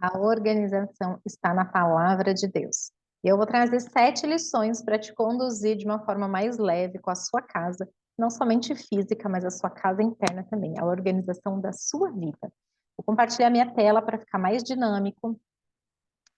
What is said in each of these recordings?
A organização está na palavra de Deus. E eu vou trazer 7 lições para te conduzir de uma forma mais leve com a sua casa, não somente física, mas a sua casa interna também, a organização da sua vida. Vou compartilhar minha tela para ficar mais dinâmico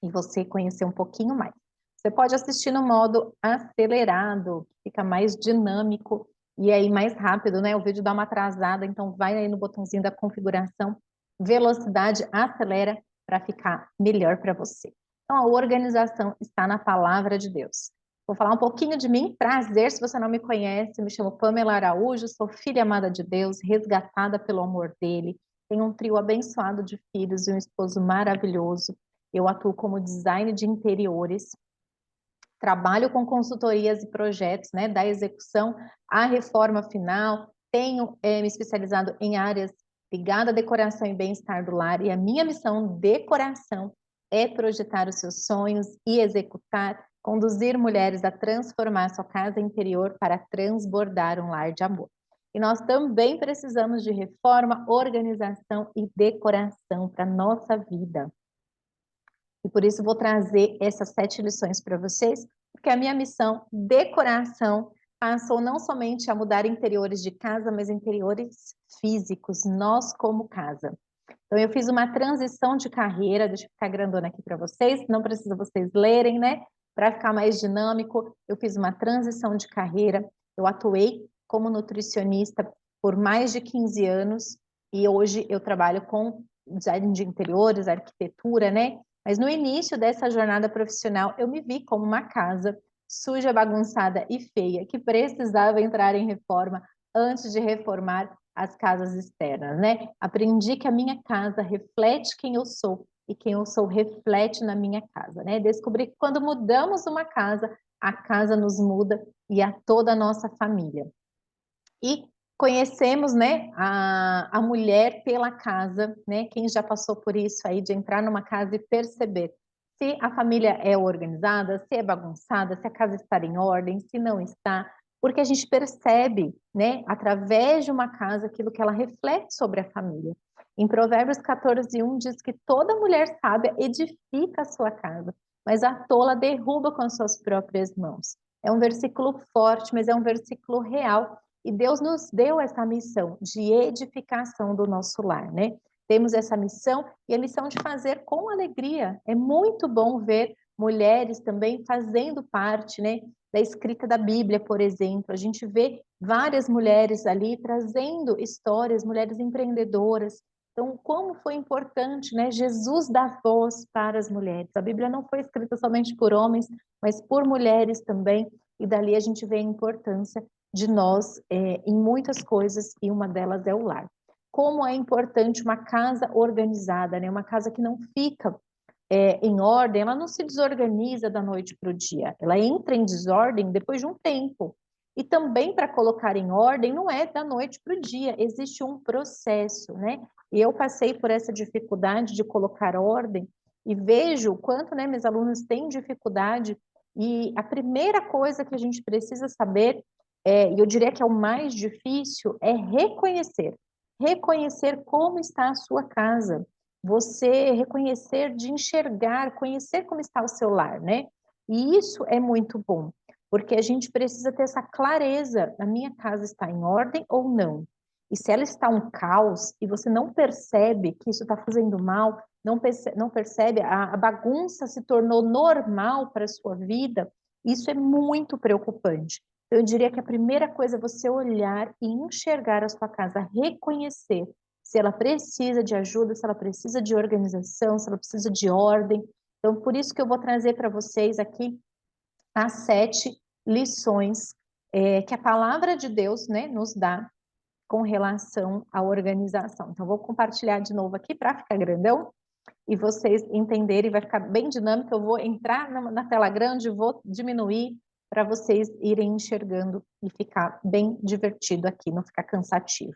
e você conhecer um pouquinho mais. Você pode assistir no modo acelerado, fica mais dinâmico e aí mais rápido, né? O vídeo dá uma atrasada, então vai aí no botãozinho da configuração, velocidade, acelera para ficar melhor para você. Então, a organização está na palavra de Deus. Vou falar um pouquinho de mim, prazer, se você não me conhece, me chamo Pamela Araújo, sou filha amada de Deus, resgatada pelo amor dele, tenho um trio abençoado de filhos e um esposo maravilhoso. Eu atuo como design de interiores, trabalho com consultorias e projetos, né, da execução à reforma final, tenho me especializado em áreas ligadas à decoração e bem-estar do lar, e a minha missão de coração é projetar os seus sonhos e executar, conduzir mulheres a transformar sua casa interior para transbordar um lar de amor. E nós também precisamos de reforma, organização e decoração para a nossa vida. E por isso vou trazer essas 7 lições para vocês, porque a minha missão de coração passou não somente a mudar interiores de casa, mas interiores físicos, nós como casa. Então eu fiz uma transição de carreira, deixa eu ficar grandona aqui para vocês, não precisa vocês lerem, né? Para ficar mais dinâmico, eu fiz uma transição de carreira, eu atuei como nutricionista por mais de 15 anos, e hoje eu trabalho com design de interiores, arquitetura, né? Mas no início dessa jornada profissional, eu me vi como uma casa suja, bagunçada e feia, que precisava entrar em reforma antes de reformar as casas externas, né? Aprendi que a minha casa reflete quem eu sou e quem eu sou reflete na minha casa, né? Descobri que quando mudamos uma casa, a casa nos muda e a toda a nossa família. E conhecemos, né, a mulher pela casa, né? Quem já passou por isso aí de entrar numa casa e perceber se a família é organizada, se é bagunçada, se a casa está em ordem, se não está, porque a gente percebe, né, através de uma casa aquilo que ela reflete sobre a família. Em Provérbios 14:1 diz que toda mulher sábia edifica a sua casa, mas a tola derruba com as suas próprias mãos. É um versículo forte, mas é um versículo real. E Deus nos deu essa missão de edificação do nosso lar, né? Temos essa missão e a missão de fazer com alegria. É muito bom ver mulheres também fazendo parte, né, da escrita da Bíblia, por exemplo. A gente vê várias mulheres ali trazendo histórias, mulheres empreendedoras. Então, como foi importante, né? Jesus dá voz para as mulheres. A Bíblia não foi escrita somente por homens, mas por mulheres também. E dali a gente vê a importância de nós em muitas coisas, e uma delas é o lar. Como é importante uma casa organizada, né? Uma casa que não fica em ordem, ela não se desorganiza da noite para o dia, ela entra em desordem depois de um tempo. E também para colocar em ordem não é da noite para o dia, existe um processo, né? E eu passei por essa dificuldade de colocar ordem e vejo o quanto, né, meus alunos têm dificuldade. E a primeira coisa que a gente precisa saber, e eu diria que é o mais difícil, é reconhecer. Reconhecer como está a sua casa. Você reconhecer, de enxergar, conhecer como está o seu lar, né? E isso é muito bom, porque a gente precisa ter essa clareza, a minha casa está em ordem ou não? E se ela está um caos e você não percebe que isso está fazendo mal, não percebe, a bagunça se tornou normal para a sua vida, isso é muito preocupante. Eu diria que a primeira coisa é você olhar e enxergar a sua casa, reconhecer se ela precisa de ajuda, se ela precisa de organização, se ela precisa de ordem. Então, por isso que eu vou trazer para vocês aqui as 7 lições que a palavra de Deus, né, nos dá com relação à organização. Então, vou compartilhar de novo aqui para ficar grandão e vocês entenderem, vai ficar bem dinâmico. Eu vou entrar na tela grande, vou diminuir para vocês irem enxergando e ficar bem divertido aqui, não ficar cansativo.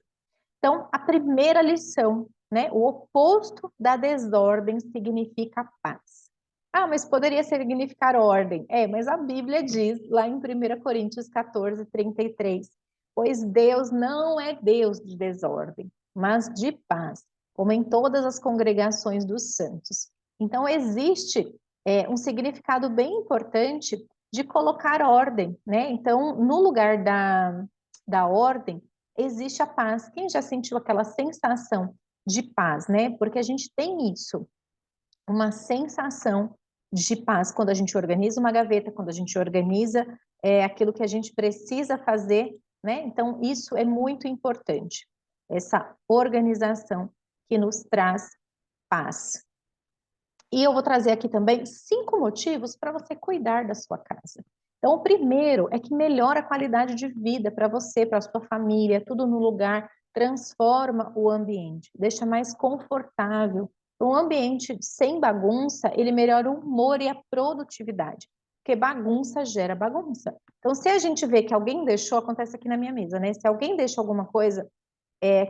Então, a primeira lição, né? O oposto da desordem significa paz. Ah, mas poderia significar ordem. Mas a Bíblia diz lá em 1 Coríntios 14:33, pois Deus não é Deus de desordem, mas de paz, como em todas as congregações dos santos. Então, existe um significado bem importante de colocar ordem, né? Então, no lugar da ordem, existe a paz. Quem já sentiu aquela sensação de paz, né? Porque a gente tem isso, uma sensação de paz quando a gente organiza uma gaveta, quando a gente organiza aquilo que a gente precisa fazer, né? Então, isso é muito importante, essa organização que nos traz paz. E eu vou trazer aqui também 5 motivos para você cuidar da sua casa. Então, o primeiro é que melhora a qualidade de vida para você, para a sua família, tudo no lugar, transforma o ambiente, deixa mais confortável. Um ambiente sem bagunça, ele melhora o humor e a produtividade, porque bagunça gera bagunça. Então, se a gente vê que alguém deixou, acontece aqui na minha mesa, né? Se alguém deixa alguma coisa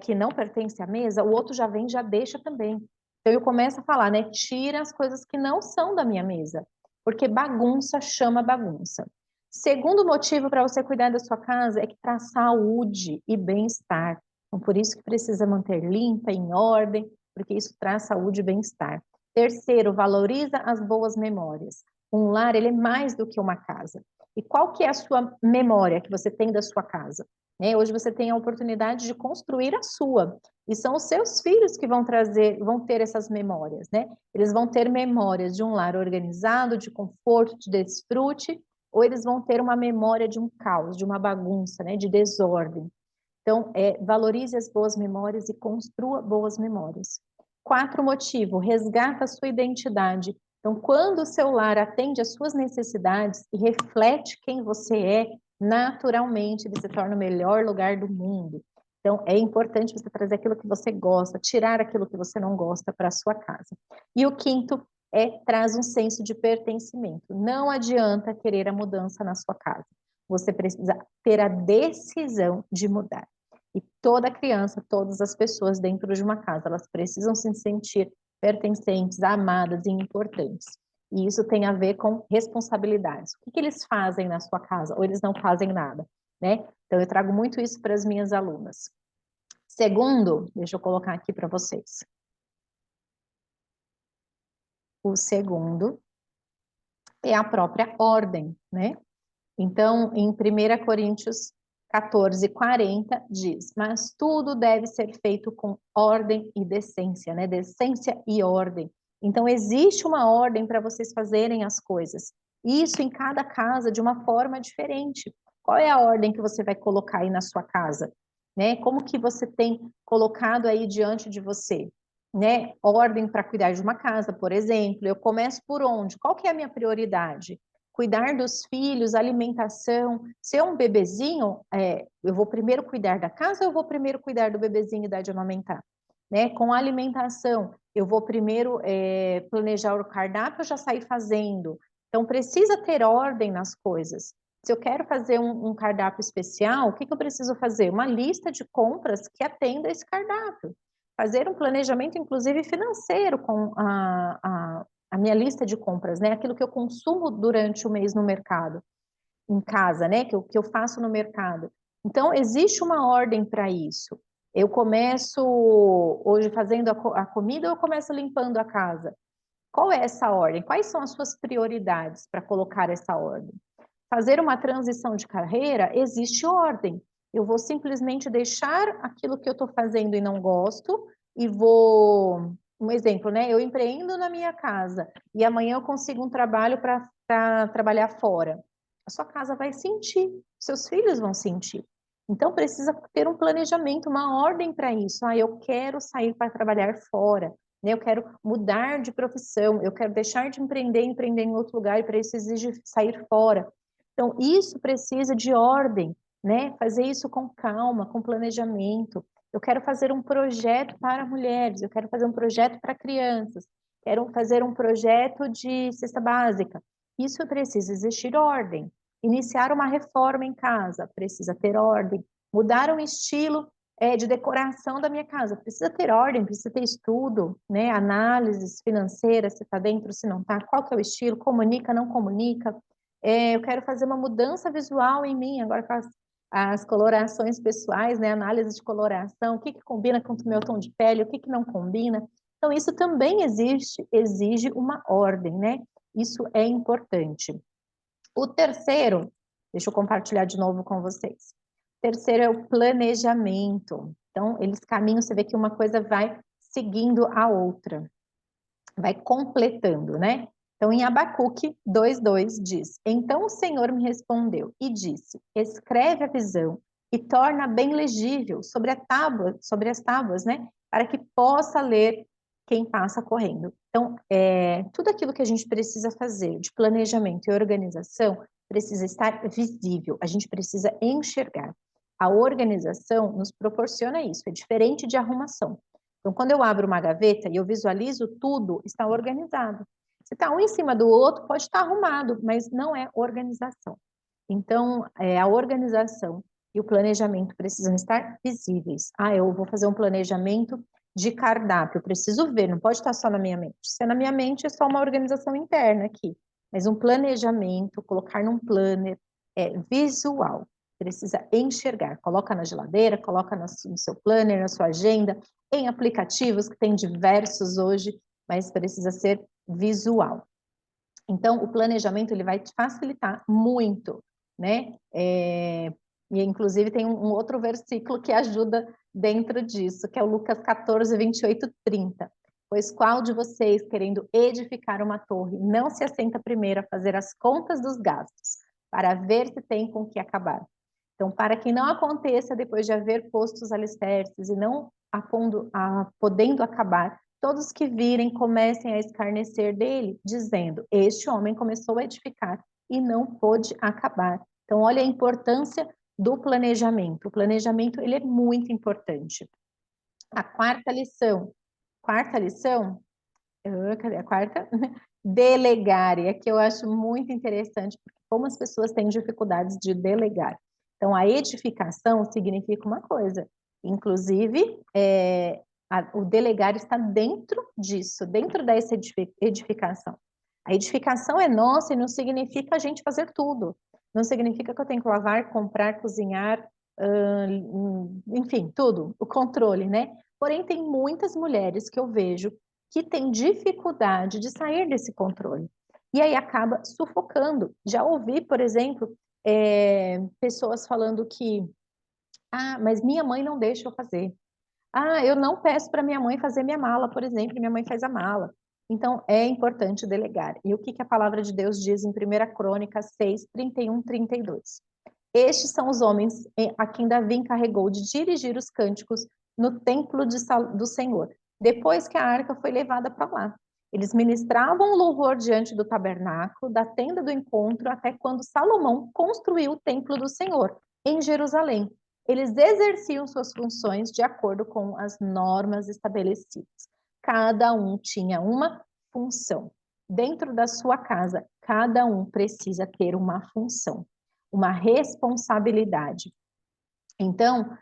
que não pertence à mesa, o outro já vem e já deixa também. Então eu começo a falar, né? Tira as coisas que não são da minha mesa, porque bagunça chama bagunça. Segundo motivo para você cuidar da sua casa é que traz saúde e bem-estar. Então, por isso que precisa manter limpa, em ordem, porque isso traz saúde e bem-estar. Terceiro, valoriza as boas memórias. Um lar, ele é mais do que uma casa. E qual que é a sua memória que você tem da sua casa? Hoje você tem a oportunidade de construir a sua. E são os seus filhos que vão ter essas memórias, né? Eles vão ter memórias de um lar organizado, de conforto, de desfrute, ou eles vão ter uma memória de um caos, de uma bagunça, né? De desordem. Então, valorize as boas memórias e construa boas memórias. 4 motivo, resgata a sua identidade. Então, quando o seu lar atende às suas necessidades e reflete quem você é, naturalmente ele se torna o melhor lugar do mundo. Então, é importante você trazer aquilo que você gosta, tirar aquilo que você não gosta para a sua casa. E o quinto traz um senso de pertencimento. Não adianta querer a mudança na sua casa. Você precisa ter a decisão de mudar. E toda criança, todas as pessoas dentro de uma casa, elas precisam se sentir pertencentes, amadas e importantes. E isso tem a ver com responsabilidades. O que eles fazem na sua casa? Ou eles não fazem nada, né? Então, eu trago muito isso para as minhas alunas. Segundo, deixa eu colocar aqui para vocês. O segundo é a própria ordem, né? Então, em 1 Coríntios 14:40 diz, mas tudo deve ser feito com ordem e decência, né? Decência e ordem. Então, existe uma ordem para vocês fazerem as coisas. Isso em cada casa de uma forma diferente. Qual é a ordem que você vai colocar aí na sua casa? Né? Como que você tem colocado aí diante de você? Né? Ordem para cuidar de uma casa, por exemplo. Eu começo por onde? Qual que é a minha prioridade? Cuidar dos filhos, alimentação. Se é um bebezinho, eu vou primeiro cuidar da casa ou eu vou primeiro cuidar do bebezinho e dar de amamentar? Né? Com a alimentação, eu vou primeiro planejar o cardápio ou já sair fazendo? Então, precisa ter ordem nas coisas. Se eu quero fazer um cardápio especial, o que eu preciso fazer? Uma lista de compras que atenda esse cardápio. Fazer um planejamento, inclusive, financeiro com a minha lista de compras, né? Aquilo que eu consumo durante o mês no mercado, em casa, né? Que eu faço no mercado. Então, existe uma ordem para isso. Eu começo hoje fazendo a comida ou eu começo limpando a casa? Qual é essa ordem? Quais são as suas prioridades para colocar essa ordem? Fazer uma transição de carreira, existe ordem. Eu vou simplesmente deixar aquilo que eu estou fazendo e não gosto e vou... Um exemplo, né? Eu empreendo na minha casa e amanhã eu consigo um trabalho para trabalhar fora. A sua casa vai sentir, seus filhos vão sentir. Então, precisa ter um planejamento, uma ordem para isso. Ah, eu quero sair para trabalhar fora, né? Eu quero mudar de profissão, eu quero deixar de empreender em outro lugar, e para isso exige sair fora. Então, isso precisa de ordem, né? Fazer isso com calma, com planejamento. Eu quero fazer um projeto para mulheres, eu quero fazer um projeto para crianças, quero fazer um projeto de cesta básica. Isso precisa existir ordem. Iniciar uma reforma em casa, precisa ter ordem. Mudar um estilo de decoração da minha casa, precisa ter ordem, precisa ter estudo, né? Análises financeiras, se está dentro, se não está, qual que é o estilo, comunica, não comunica. Eu quero fazer uma mudança visual em mim, agora com as colorações pessoais, né? Análise de coloração, o que combina com o meu tom de pele, o que não combina. Então, isso também exige uma ordem, né? Isso é importante. O terceiro, deixa eu compartilhar de novo com vocês. O terceiro é o planejamento. Então, eles caminham, você vê que uma coisa vai seguindo a outra, vai completando, né? Então, em Abacuque 2:2 diz: Então o Senhor me respondeu e disse: Escreve a visão e torna bem legível sobre as tábuas, né? Para que possa ler quem passa correndo. Então, tudo aquilo que a gente precisa fazer de planejamento e organização precisa estar visível, a gente precisa enxergar. A organização nos proporciona isso, é diferente de arrumação. Então, quando eu abro uma gaveta e eu visualizo tudo, está organizado. Se está um em cima do outro, pode estar arrumado, mas não é organização. Então, a organização e o planejamento precisam estar visíveis. Ah, eu vou fazer um planejamento de cardápio, eu preciso ver, não pode estar só na minha mente. Se é na minha mente, é só uma organização interna aqui. Mas um planejamento, colocar num planner, é visual. Precisa enxergar. Coloca na geladeira, coloca no seu planner, na sua agenda, em aplicativos, que tem diversos hoje, mas precisa ser visual. Então, o planejamento ele vai te facilitar muito, né? E inclusive tem um outro versículo que ajuda dentro disso, que é o Lucas 14, 28, 30. Pois qual de vocês, querendo edificar uma torre, não se assenta primeiro a fazer as contas dos gastos, para ver se tem com que acabar? Então, para que não aconteça depois de haver posto os alicerces e não podendo acabar, todos que virem comecem a escarnecer dele, dizendo: Este homem começou a edificar e não pôde acabar. Então, olha a importância do planejamento. O planejamento, ele é muito importante. A quarta lição, cadê a quarta? Delegar, e aqui eu acho muito interessante, porque como as pessoas têm dificuldades de delegar. Então, a edificação significa uma coisa, inclusive, o delegar está dentro disso, dentro dessa edificação. A edificação é nossa e não significa a gente fazer tudo. Não significa que eu tenho que lavar, comprar, cozinhar, enfim, tudo, o controle, né? Porém, tem muitas mulheres que eu vejo que têm dificuldade de sair desse controle. E aí acaba sufocando. Já ouvi, por exemplo, pessoas falando que, mas minha mãe não deixa eu fazer. Eu não peço para minha mãe fazer minha mala, por exemplo, minha mãe faz a mala. Então, é importante delegar. E o que a palavra de Deus diz em 1 Crônica 6, 31, 32? Estes são os homens a quem Davi encarregou de dirigir os cânticos no templo do Senhor, depois que a arca foi levada para lá. Eles ministravam o louvor diante do tabernáculo, da tenda do encontro, até quando Salomão construiu o templo do Senhor, em Jerusalém. Eles exerciam suas funções de acordo com as normas estabelecidas. Cada um tinha uma função. Dentro da sua casa, cada um precisa ter uma função, uma responsabilidade. Então,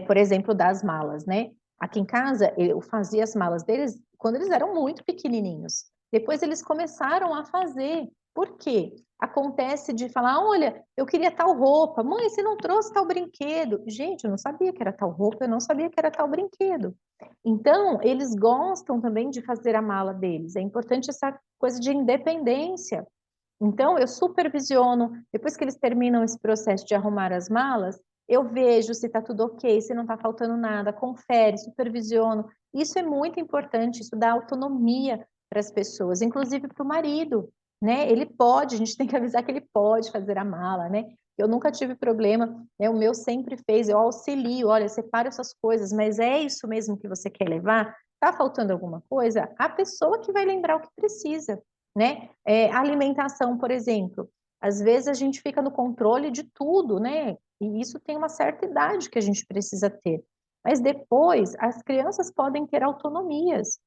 por exemplo, das malas, né? Aqui em casa, eu fazia as malas deles quando eles eram muito pequenininhos. Depois eles começaram a fazer. Por quê? Acontece de falar, olha, eu queria tal roupa. Mãe, você não trouxe tal brinquedo. Gente, eu não sabia que era tal roupa, eu não sabia que era tal brinquedo. Então, eles gostam também de fazer a mala deles. É importante essa coisa de independência. Então, eu supervisiono, depois que eles terminam esse processo de arrumar as malas, eu vejo se está tudo ok, se não está faltando nada, confere, supervisiono. Isso é muito importante, isso dá autonomia para as pessoas, inclusive para o marido, né? Ele pode, a gente tem que avisar que ele pode fazer a mala, né? Eu nunca tive problema, né? O meu sempre fez, eu auxilio, olha, separa essas coisas, mas é isso mesmo que você quer levar? Está faltando alguma coisa? A pessoa que vai lembrar o que precisa, né? A alimentação, por exemplo, às vezes a gente fica no controle de tudo, né? E isso tem uma certa idade que a gente precisa ter. Mas depois, as crianças podem ter autonomias.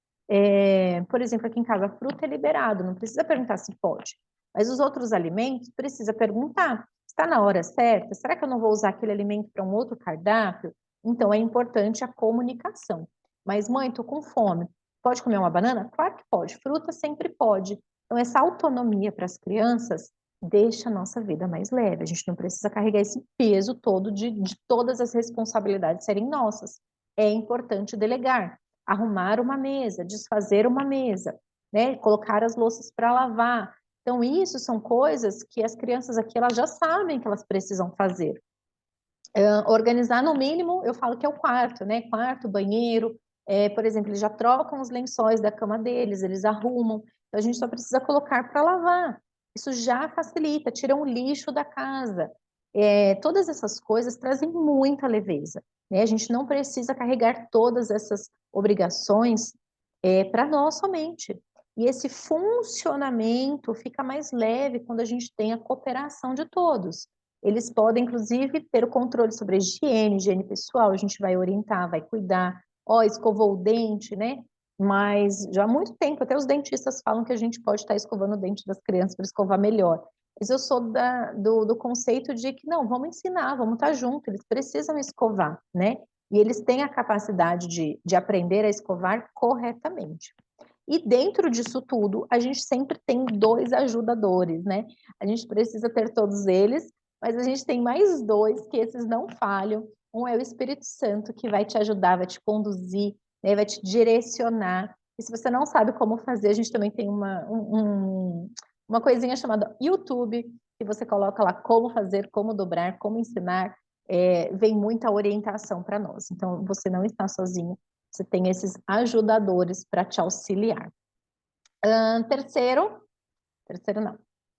Por exemplo, aqui em casa, a fruta é liberado, não precisa perguntar se pode. Mas os outros alimentos, precisa perguntar. Está na hora certa? Será que eu não vou usar aquele alimento para um outro cardápio? Então, é importante a comunicação. Mas, mãe, estou com fome. Pode comer uma banana? Claro que pode. Fruta sempre pode. Então, essa autonomia para as crianças deixa a nossa vida mais leve. A gente não precisa carregar esse peso todo de todas as responsabilidades serem nossas. É importante delegar. arrumar uma mesa, desfazer uma mesa, né? Colocar as louças para lavar. Então, isso são coisas que as crianças aqui, elas já sabem que elas precisam fazer. Organizar no mínimo, eu falo que é o quarto, né? Quarto, banheiro, por exemplo, eles já trocam os lençóis da cama deles, eles arrumam, então a gente só precisa colocar para lavar. Isso já facilita, tira o lixo da casa. Todas essas coisas trazem muita leveza, né? A gente não precisa carregar todas essas obrigações para nós somente. E esse funcionamento fica mais leve quando a gente tem a cooperação de todos. Eles podem, inclusive, ter o controle sobre a higiene pessoal, a gente vai orientar, vai cuidar. Ó, escovou o dente, né? Mas já há muito tempo, até os dentistas falam que a gente pode estar escovando o dente das crianças para escovar melhor. Mas eu sou do conceito de que não, vamos ensinar, vamos estar junto, eles precisam escovar, né? E eles têm a capacidade de aprender a escovar corretamente. E dentro disso tudo, a gente sempre tem 2 ajudadores, né? A gente precisa ter todos eles, mas a gente tem mais 2 que esses não falham. Um é o Espírito Santo, que vai te ajudar, vai te conduzir, né? Vai te direcionar. E se você não sabe como fazer, a gente também tem uma coisinha chamada YouTube, que você coloca lá como fazer, como dobrar, como ensinar. Vem muita orientação para nós. Então, você não está sozinho. Você tem esses ajudadores para te auxiliar. Terceiro não,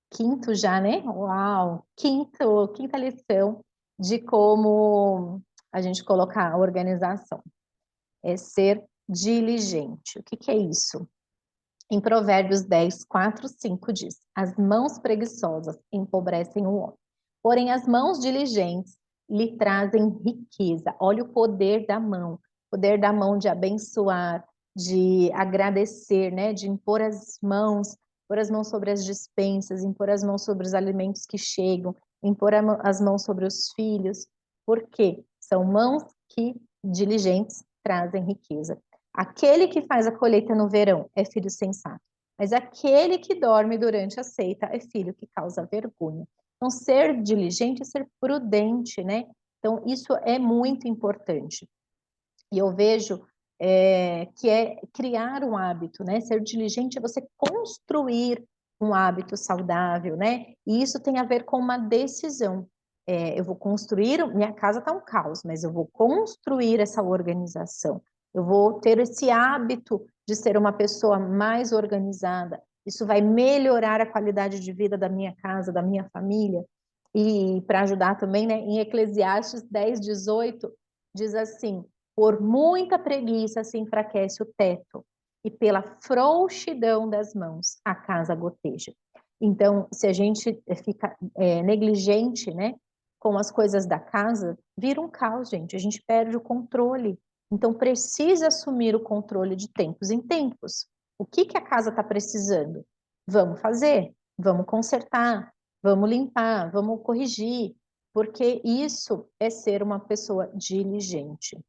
quinto já, né? Uau! Quinta lição de como a gente colocar a organização. É ser diligente. O que é isso? Em Provérbios 10, 4, 5 diz: as mãos preguiçosas empobrecem o homem, porém as mãos diligentes lhe trazem riqueza. Olha o poder da mão de abençoar, de agradecer, né? De impor as mãos sobre as dispensas, impor as mãos sobre os alimentos que chegam, impor as mãos sobre os filhos. Por quê? São mãos que diligentes trazem riqueza. Aquele que faz a colheita no verão é filho sensato, mas aquele que dorme durante a seita é filho que causa vergonha. Então, ser diligente é ser prudente, né? Então, isso é muito importante. E eu vejo que é criar um hábito, né? Ser diligente é você construir um hábito saudável, né? E isso tem a ver com uma decisão. Eu vou construir, minha casa está um caos, mas eu vou construir essa organização. Eu vou ter esse hábito de ser uma pessoa mais organizada. Isso vai melhorar a qualidade de vida da minha casa, da minha família. E para ajudar também, né? Em Eclesiastes 10, 18, diz assim: por muita preguiça se enfraquece o teto, e pela frouxidão das mãos a casa goteja. Então, se a gente fica negligente, né, com as coisas da casa, vira um caos, gente. A gente perde o controle. Então, precisa assumir o controle de tempos em tempos. O que a casa está precisando? Vamos fazer, vamos consertar, vamos limpar, vamos corrigir, porque isso é ser uma pessoa diligente.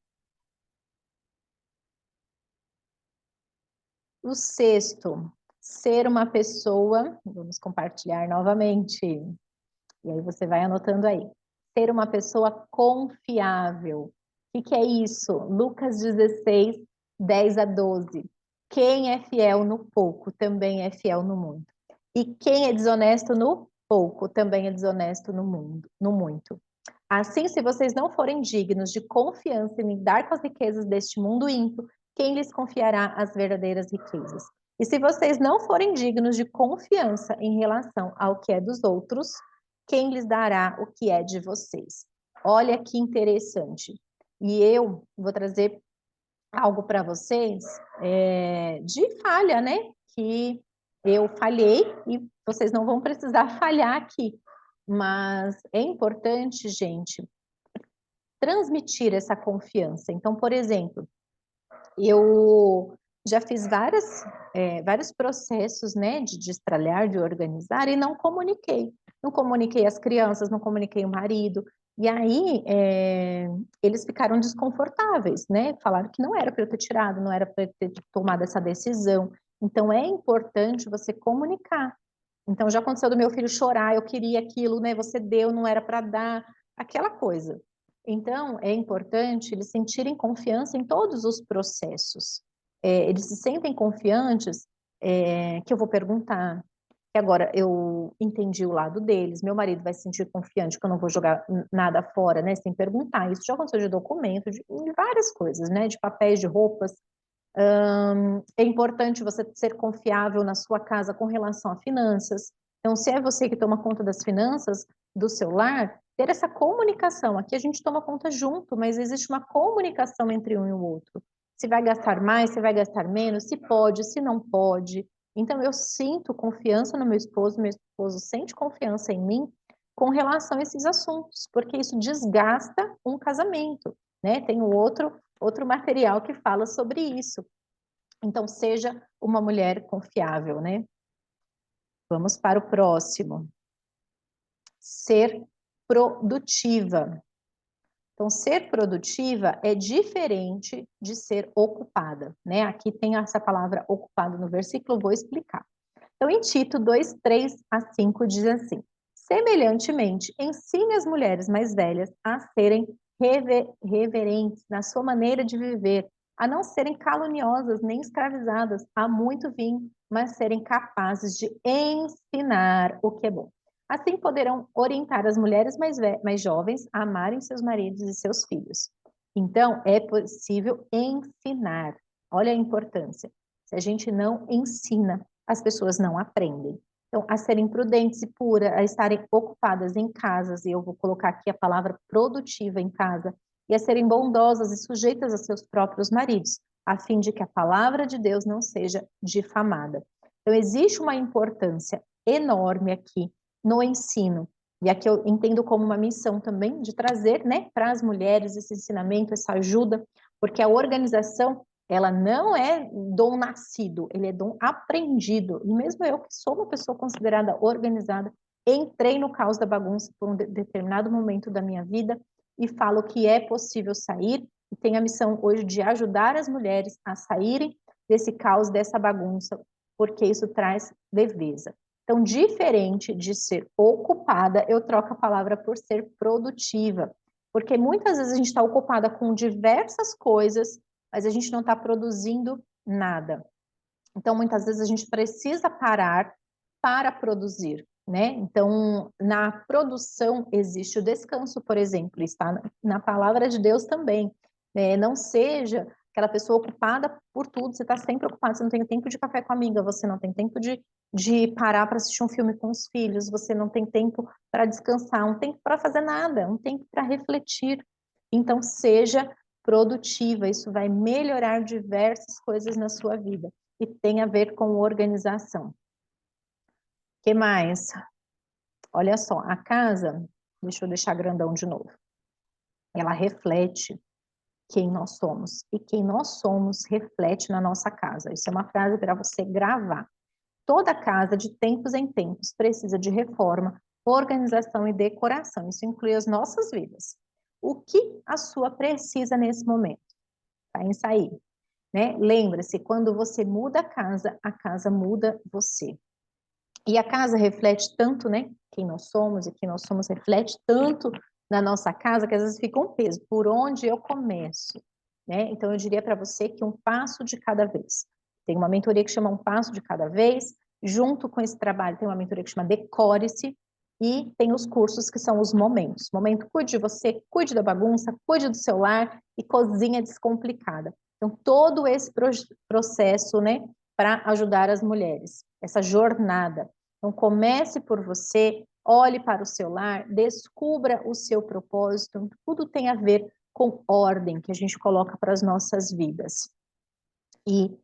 O sexto, ser uma pessoa, vamos compartilhar novamente, e aí você vai anotando aí. Ser uma pessoa confiável. O que é isso? Lucas 16, 10 a 12. Quem é fiel no pouco também é fiel no muito. E quem é desonesto no pouco também é desonesto no muito. Assim, se vocês não forem dignos de confiança em lidar com as riquezas deste mundo ímpio, quem lhes confiará as verdadeiras riquezas? E se vocês não forem dignos de confiança em relação ao que é dos outros, quem lhes dará o que é de vocês? Olha que interessante. E eu vou trazer algo para vocês de falha, né? Que eu falhei e vocês não vão precisar falhar aqui. Mas é importante, gente, transmitir essa confiança. Então, por exemplo, eu já fiz vários processos, né, de destralhar, de organizar, e não comuniquei. Não comuniquei as crianças, não comuniquei o marido. E aí, eles ficaram desconfortáveis, né? Falaram que não era para eu ter tirado, não era para eu ter tomado essa decisão. Então, é importante você comunicar. Então, já aconteceu do meu filho chorar, eu queria aquilo, né? Você deu, não era para dar, aquela coisa. Então, é importante eles sentirem confiança em todos os processos. eles se sentem confiantes, que eu vou perguntar, que agora eu entendi o lado deles, meu marido vai se sentir confiante que eu não vou jogar nada fora, né, sem perguntar. Isso já aconteceu de documento, de várias coisas, né, de papéis, de roupas. É importante você ser confiável na sua casa com relação a finanças. Então, se é você que toma conta das finanças do seu lar, ter essa comunicação. Aqui a gente toma conta junto, mas existe uma comunicação entre um e o outro. Se vai gastar mais, se vai gastar menos, se pode, se não pode. Então, eu sinto confiança no meu esposo sente confiança em mim com relação a esses assuntos, porque isso desgasta um casamento, né? Tem outro material que fala sobre isso. Então, seja uma mulher confiável, né? Vamos para o próximo. Ser produtiva. Então, ser produtiva é diferente de ser ocupada, né? Aqui tem essa palavra ocupada no versículo, vou explicar. Então, em Tito 2, 3 a 5 diz assim: semelhantemente, ensine as mulheres mais velhas a serem reverentes na sua maneira de viver, a não serem caluniosas nem escravizadas a muito vinho, mas serem capazes de ensinar o que é bom. Assim poderão orientar as mulheres mais jovens a amarem seus maridos e seus filhos. Então, é possível ensinar. Olha a importância. Se a gente não ensina, as pessoas não aprendem. Então, a serem prudentes e puras, a estarem ocupadas em casas, e eu vou colocar aqui a palavra produtiva em casa, e a serem bondosas e sujeitas a seus próprios maridos, a fim de que a palavra de Deus não seja difamada. Então, existe uma importância enorme aqui no ensino, e aqui eu entendo como uma missão também de trazer, né, para as mulheres esse ensinamento, essa ajuda, porque a organização ela não é dom nascido, ele é dom aprendido. E mesmo eu, que sou uma pessoa considerada organizada, entrei no caos da bagunça por um determinado momento da minha vida e falo que é possível sair e tenho a missão hoje de ajudar as mulheres a saírem desse caos, dessa bagunça, porque isso traz leveza. Então, diferente de ser ocupada, eu troco a palavra por ser produtiva, porque muitas vezes a gente está ocupada com diversas coisas, mas a gente não está produzindo nada. Então, muitas vezes a gente precisa parar para produzir, né? Então, na produção existe o descanso, por exemplo, está na palavra de Deus também, né? Não seja aquela pessoa ocupada por tudo, você está sempre ocupado, você não tem tempo de café com a amiga, você não tem tempo de parar para assistir um filme com os filhos, você não tem tempo para descansar, um tempo para fazer nada, um tempo para refletir. Então, seja produtiva, isso vai melhorar diversas coisas na sua vida e tem a ver com organização. O que mais? Olha só, a casa, deixa eu deixar grandão de novo, ela reflete quem nós somos, e quem nós somos reflete na nossa casa. Isso é uma frase para você gravar. Toda casa, de tempos em tempos, precisa de reforma, organização e decoração. Isso inclui as nossas vidas. O que a sua precisa nesse momento? Pensa aí, né? Lembra-se, quando você muda a casa muda você. E a casa reflete tanto, né? Quem nós somos e quem nós somos reflete tanto na nossa casa que às vezes fica um peso. Por onde eu começo? Né? Então, eu diria para você que um passo de cada vez. Tem uma mentoria que chama Um Passo de Cada Vez. Junto com esse trabalho, tem uma mentoria que chama Decore-se. E tem os cursos que são os momentos. Momento, cuide de você, cuide da bagunça, cuide do seu lar e cozinha descomplicada. Então, todo esse processo, né, para ajudar as mulheres, essa jornada. Então, comece por você, olhe para o seu lar, descubra o seu propósito. Tudo tem a ver com ordem que a gente coloca para as nossas vidas. E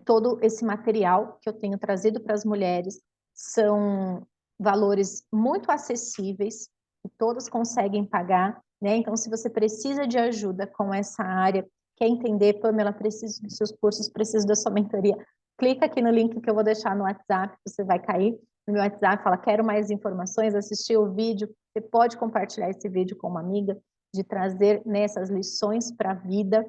todo esse material que eu tenho trazido para as mulheres são valores muito acessíveis, que todas conseguem pagar, né? Então, se você precisa de ajuda com essa área, quer entender, Pamela, preciso dos seus cursos, preciso da sua mentoria, clica aqui no link que eu vou deixar no WhatsApp, você vai cair no meu WhatsApp, fala, quero mais informações, assistir o vídeo, você pode compartilhar esse vídeo com uma amiga, de trazer nessas lições para a vida.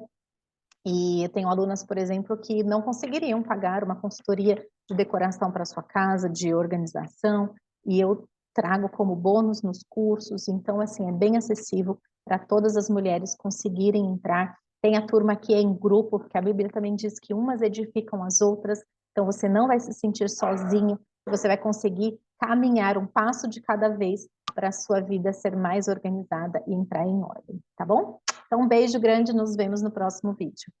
E eu tenho alunas, por exemplo, que não conseguiriam pagar uma consultoria de decoração para sua casa, de organização, e eu trago como bônus nos cursos, então, assim, é bem acessível para todas as mulheres conseguirem entrar. Tem a turma que é em grupo, porque a Bíblia também diz que umas edificam as outras, então você não vai se sentir sozinho, você vai conseguir caminhar um passo de cada vez para a sua vida ser mais organizada e entrar em ordem, tá bom? Então, um beijo grande, nos vemos no próximo vídeo.